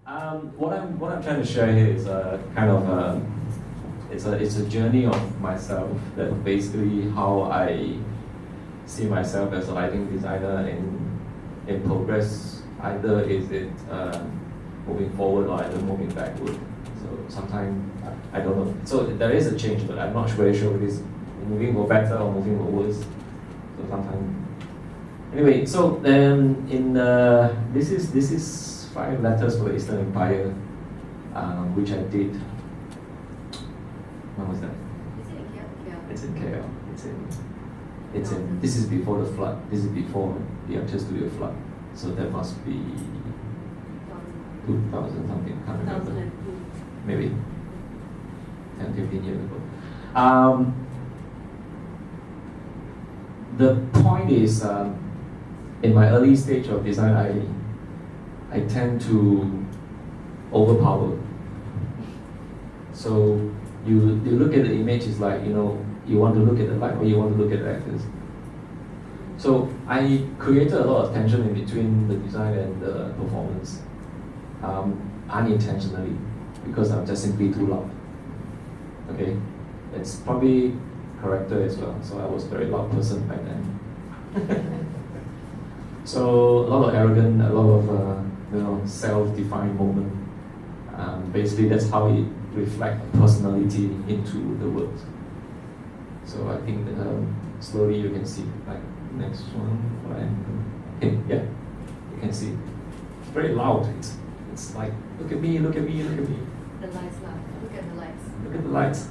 What I'm trying to share here is a kind of it's a journey of myself, that basically how I see myself as a lighting designer in progress. Either is it moving forward or either moving backward. So sometimes I don't know. So there is a change, but I'm not very sure if it's moving for better or moving for worse. So sometimes. Anyway, so then this is 5 letters for the Eastern Empire, which I did. When was that? Is it in KL? It's in KL. It's in. This is before the flood. This is before the Actors Studio flood. So that must be 2000 something. Can't remember. 2002. Maybe 10, 15 years ago. The point is, in my early stage of design, I tend to overpower. So you look at the image, it's like, you want to look at the light or you want to look at the actors. So I created a lot of tension in between the design and the performance, unintentionally, because I'm just simply too loud. Okay, it's probably character as well. So I was a very loud person back then. So a lot of arrogant, a lot of self-defined moment. Basically, that's how it reflects personality into the work. So I think slowly you can see, like next one. Okay, yeah, you can see. It's very loud. It's like, look at me, look at me, look at me. The lights now. Look at the lights. Look at the lights.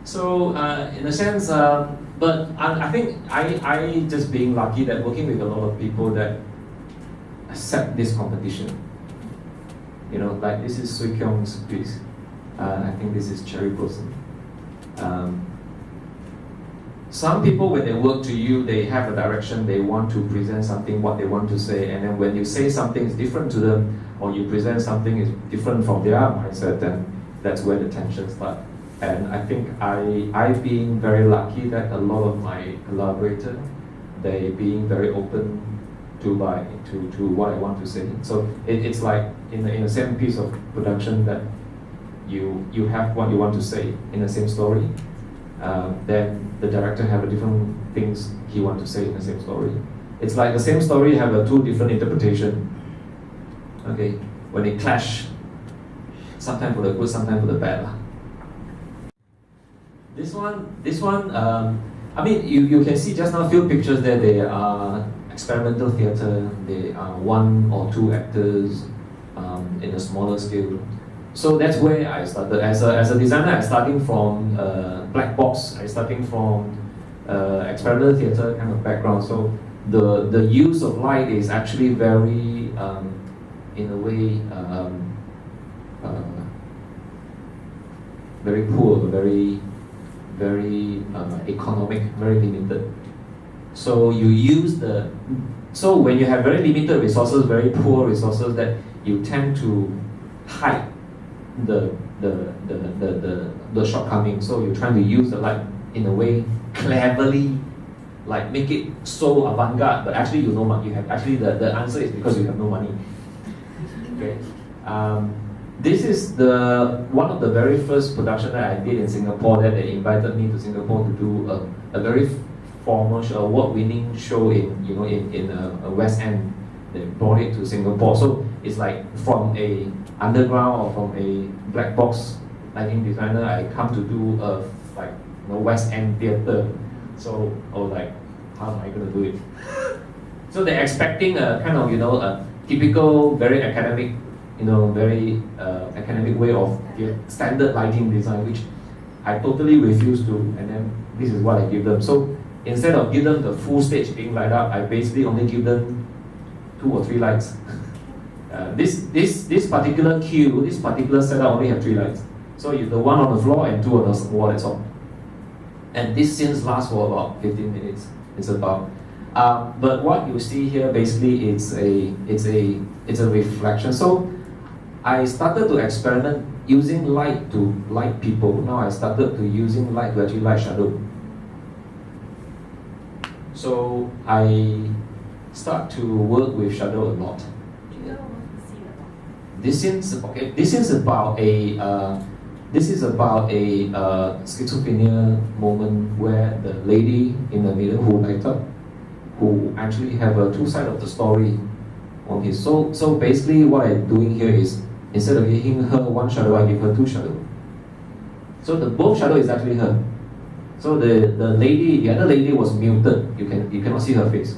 So in a sense, but I think I just being lucky that working with a lot of people that accept this competition. Like this is Sui Kyung's piece. I think this is Cherry Blossom. Some people, when they work to you, they have a direction, they want to present something, what they want to say, and then when you say something is different to them, or you present something is different from their mindset, then that's where the tension starts. And I think I've been very lucky that a lot of my collaborators, they being very open to what I want to say. So it's like in the same piece of production that you have what you want to say in the same story, then the director have a different things he want to say in the same story. It's like the same story have a 2 different interpretation. Okay, when they clash, sometimes for the good, sometimes for the bad. This one, I mean, you can see just now a few pictures there. They are experimental theatre. They are 1 or 2 actors in a smaller scale. So that's where I started. As a designer, I'm starting from black box. I'm starting from experimental theatre kind of background. So the use of light is actually very, in a way, very poor, very economic, very limited. So you use so when you have very limited resources, very poor resources, that you tend to hide the shortcoming. So you're trying to use the light in a way cleverly, like make it so avant-garde, but actually you have actually the answer is because you have no money. Okay. This is one of the very first production that I did in Singapore, that they invited me to Singapore to do a very formal award-winning show in a West End. They brought it to Singapore, so it's like from a underground or from a black box lighting designer, I come to do West End theatre. So I was like, how am I going to do it? So they're expecting a kind of a typical, very academic, very academic way of standard lighting design, which I totally refuse to. And then this is what I give them. So instead of give them the full stage being light up, I basically only give them 2 or 3 lights. This particular queue, this particular setup only have 3 lights. So you the 1 on the floor and 2 on the wall. That's all. And this scenes lasts for about 15 minutes. It's about. But what you see here basically it's a reflection. So I started to experiment using light to light people. Now I started to using light to actually light shadow. So I start to work with shadow a lot. This is okay. This is about a schizophrenia moment where the lady in the middle who light up, who actually have two sides of the story. Okay, so basically what I'm doing here is instead of giving her one shadow, I give her two shadows. So the both shadow is actually her. So the other lady was muted. You cannot see her face.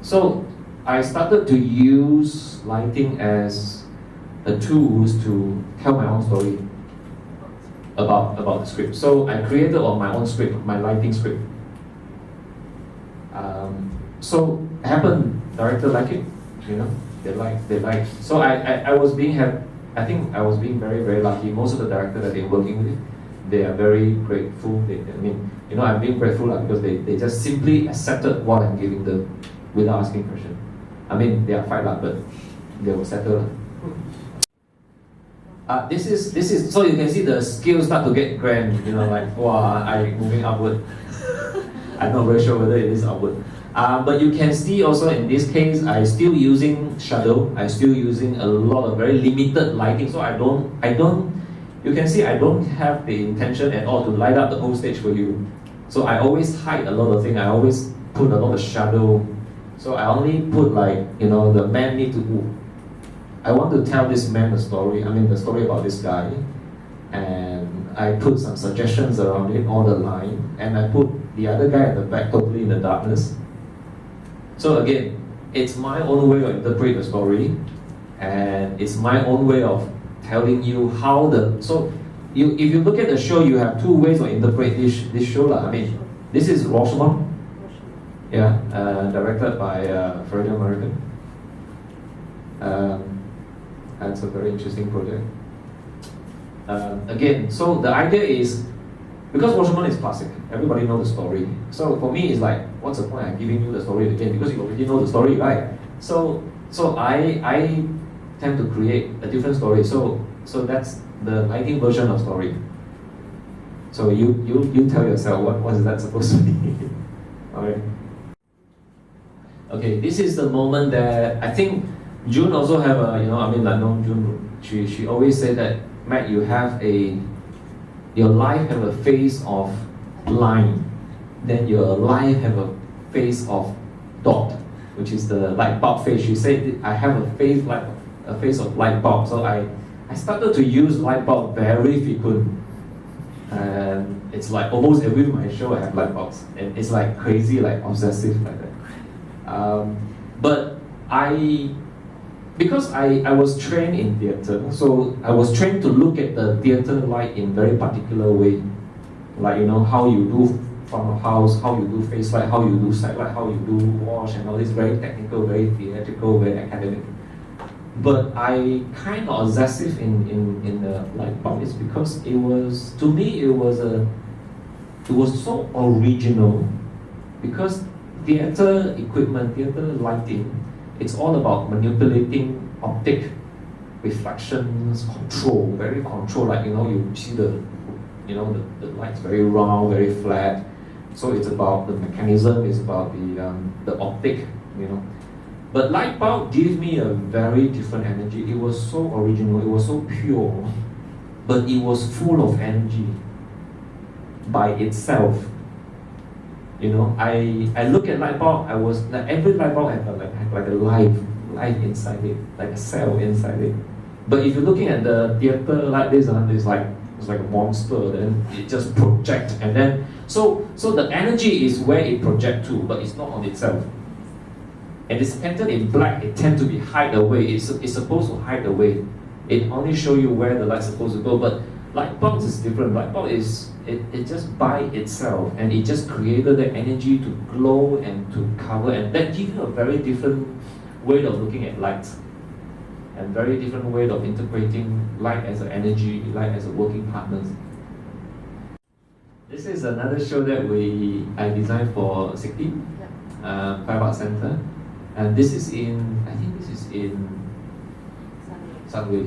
So I started to use lighting as a tool to tell my own story about the script. So I created on my own script, my lighting script. So happened, director like it, they like. So I was being I think I was being very, very lucky. Most of the directors that they're working with, they are very grateful. I'm being grateful because they just simply accepted what I'm giving them without asking questions. They are fine, but they will settle. This is so you can see the scale start to get grand. I'm moving upward. I'm not very sure whether it is upward. But you can see also in this case, I still using shadow. I still using a lot of very limited lighting. So you can see I don't have the intention at all to light up the whole stage for you. So I always hide a lot of things. I always put a lot of shadow. So I only put the man need to move. I want to tell this man a story. The story about this guy. And I put some suggestions around it, all the line. And I put the other guy at the back totally in the darkness. So again, it's my own way of interpreting the story, and it's my own way of telling you how if you look at the show, you have two ways of interpreting this show. This is Rashomon, directed by Freddie American. That's a very interesting project. Again, so the idea is, because Rashomon is classic, everybody knows the story. So for me, it's like, what's the point of giving you the story again? Because you already know the story, right? So I tend to create a different story. So that's the lighting version of story. So you tell yourself what is that supposed to be? Alright. Okay, this is the moment that I think June also have June. She always said that, Matt, your life have a face of line, then your life have a face of dot, which is the light bulb face. She said, I have a face of light bulb. So I started to use light bulb very frequent. And it's like almost every my show I have light bulbs. And it's like crazy, like obsessive like that. But because I was trained in theatre, so I was trained to look at the theatre light in very particular way. Like, how you do front of house, how you do face light, how you do side light, how you do wash, and all this very technical, very theatrical, very academic. But I kind of obsessive in the light bulb is because it was, to me, it was so original, because theatre equipment, theatre lighting, it's all about manipulating optic reflections, control, very control. Like you see the light's very round, very flat. So it's about the mechanism, it's about the optic, But light bulb gives me a very different energy. It was so original, it was so pure, but it was full of energy by itself. I look at light bulb, every light bulb had like a life inside it, like a cell inside it. But if you're looking at the theater like this, it's like a monster, then it just projects, and then so the energy is where it projects to, but it's not on itself. And it's painted in black, it tends to be hide away. It's supposed to hide away. It only show you where the light's supposed to go, but light bulb is different. Light bulb is it just by itself, and it just created the energy to glow and to cover, and that gives you a very different way of looking at light, and very different way of interpreting light as an energy, light as a working partner. This is another show that I designed for SICTI, Five Arts Center, and this is in Sunway,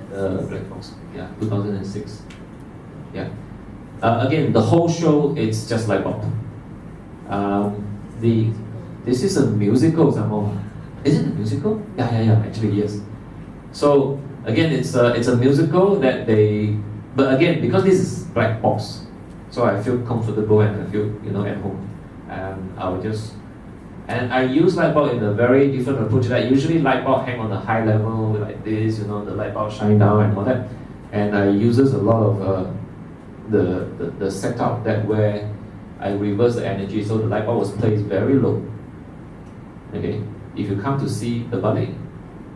the Black Box, 2006. Again, the whole show, it's just light bulb. This is a musical somehow. Is it a musical? Yeah, actually yes. So again, it's a musical that they, but again, because this is black box, so I feel comfortable and I feel at home, and I will just. And I use light bulb in a very different approach. Like usually light bulb hang on a high level like this, the light bulb shine down and all that. And I uses a lot of the setup that where I reverse the energy, so the light bulb was placed very low. Okay, if you come to see the ballet,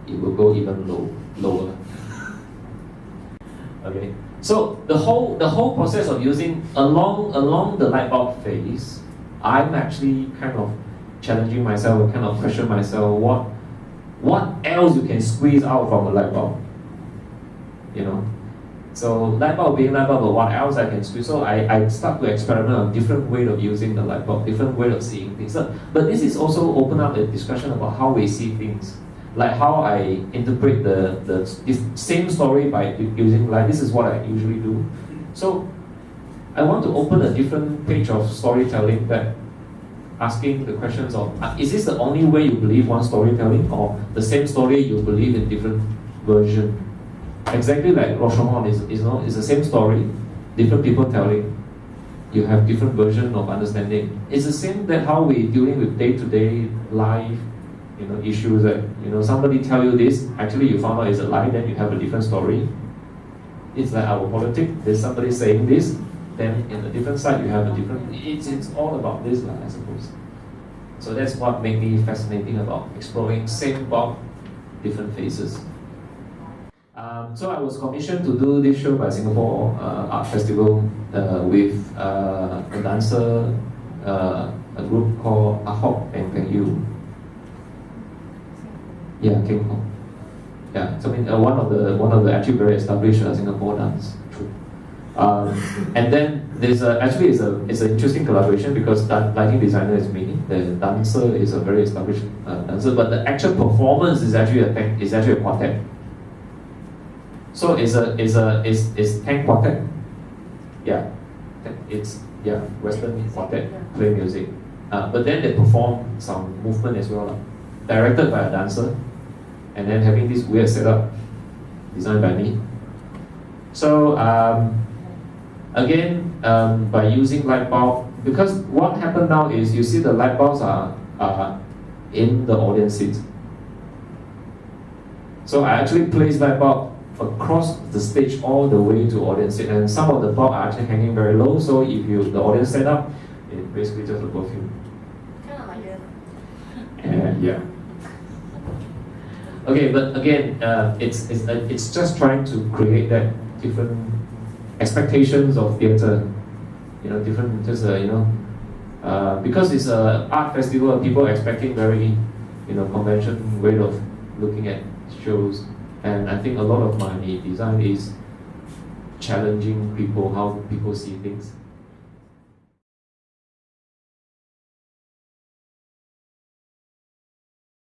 it will go even lower. Okay, so the whole process of using along the light bulb phase, I'm actually kind of challenging myself and kind of question myself what else you can squeeze out from a light bulb. So light bulb being light bulb, but what else I can squeeze? So I start to experiment on different way of using the light bulb, different way of seeing things. But this is also open up a discussion about how we see things, like how I interpret the same story by using light. This is what I usually do. So I want to open a different page of storytelling that asking the questions of, is this the only way you believe one storytelling, or the same story you believe in different version? Exactly like Rashomon is the same story, different people telling. You have different version of understanding. It's the same that how we dealing with day-to-day life, issues that somebody tell you this, actually you found out it's a lie, then you have a different story. It's like our politics. There's somebody saying this, then in a different side you have a different. It's all about this, I suppose. So that's what made me fascinating about exploring same bulb, different faces. So I was commissioned to do this show by Singapore Art Festival with a dancer, a group called Ahok and Peng Yu. Yeah, King Hong. Yeah, so one of the actually very established Singapore dance troupe. And then there's it's an interesting collaboration because lighting designer is me, the dancer is a very established dancer, but the actual performance is actually a quartet. So it's 10 quartet. Yeah, Western quartet play music. But then they perform some movement as well, directed by a dancer, and then having this weird setup designed by me. So again, by using light bulb, because what happened now is you see the light bulbs are in the audience seat. So I actually place light bulb across the stage all the way to audience seat, and some of the bulb are actually hanging very low. So if the audience stand up, it basically just above you. Kind of like that. And yeah. Okay, but again, it's just trying to create that different expectations of theatre, different because it's a art festival, people are expecting very, convention way of looking at shows, and I think a lot of my design is challenging people, how people see things.